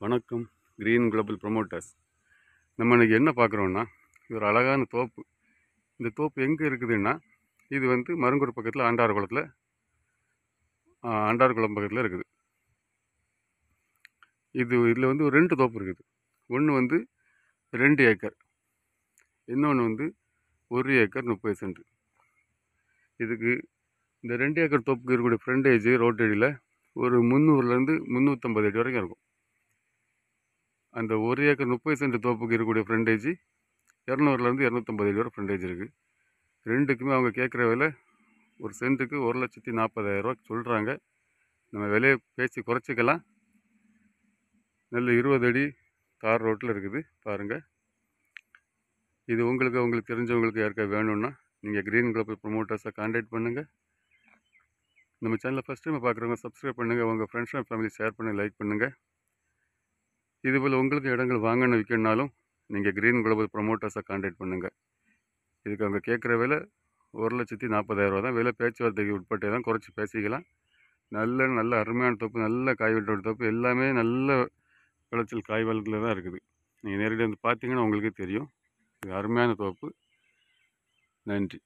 வணக்கம். Green global promoters. நம்ம இன்றைக்கி என்ன பார்க்குறோன்னா, இது ஒரு அழகான தோப்பு. இந்த தோப்பு எங்கே இருக்குதுன்னா, இது வந்து மருங்கூர் பக்கத்தில் ஆண்டார்குளம் பக்கத்தில் இருக்குது. இதில் வந்து ஒரு 2 தோப்பு இருக்குது. ஒன்று வந்து 2 ஏக்கர், இன்னொன்று வந்து 1 ஏக்கர் 30 சென்ட். இதுக்கு இந்த 2 ஏக்கர் தோப்புக்கு இருக்கக்கூடிய ஃப்ரண்டேஜ் ரோட்டடியில் ஒரு 300லேருந்து 350 அடி வரைக்கும் இருக்கும். அந்த 1 ஏக்கர் 30 சென்ட் தோப்புக்கு இருக்கக்கூடிய ஃப்ரண்டேஜ் 200லேருந்து 250 அடி வரை ஃப்ரண்டேஜ் இருக்குது. ரெண்டுக்குமே அவங்க கேட்குற விலை ஒரு சென்ட்டுக்கு 1,40,000 சொல்கிறாங்க. நம்ம விலையை பேசி குறைச்சிக்கலாம். நல்ல 20 அடி தார் ரோட்டில் இருக்குது பாருங்கள். இது உங்களுக்கு தெரிஞ்சவங்களுக்கு யாருக்கா வேணும்னா நீங்கள் கிரீன் குளோபல் ப்ரொமோட்டர்ஸை கான்டாக்ட் பண்ணுங்கள். நம்ம சேனலை ஃபஸ்ட் டைம் பார்க்குறவங்க சப்ஸ்கிரைப் பண்ணுங்கள். உங்கள் ஃப்ரெண்ட்ஸ் அண்ட் ஃபேமிலி ஷேர் பண்ணி லைக் பண்ணுங்கள். இதுபோல் உங்களுக்கு இடங்கள் வாங்கணும் விற்கணுனாலும் நீங்கள் கிரீன் குளோபல் ப்ரொமோட்டர்ஸை கான்டாக்ட் பண்ணுங்கள். இதுக்கு அவங்க கேட்குற விலை 1,40,000 தான். விலை பேச்சுவார்த்தைக்கு உட்பட்டே தான், குறைச்சி பேசிக்கலாம். நல்ல அருமையான தோப்பு, நல்ல காய் வெட்டோட தோப்பு, எல்லாமே நல்ல விளைச்சல் காய் வளத்தில் தான் இருக்குது. நீங்கள் நேரடியாக வந்து பார்த்தீங்கன்னா உங்களுக்கே தெரியும். இது அருமையான தோப்பு. நன்றி.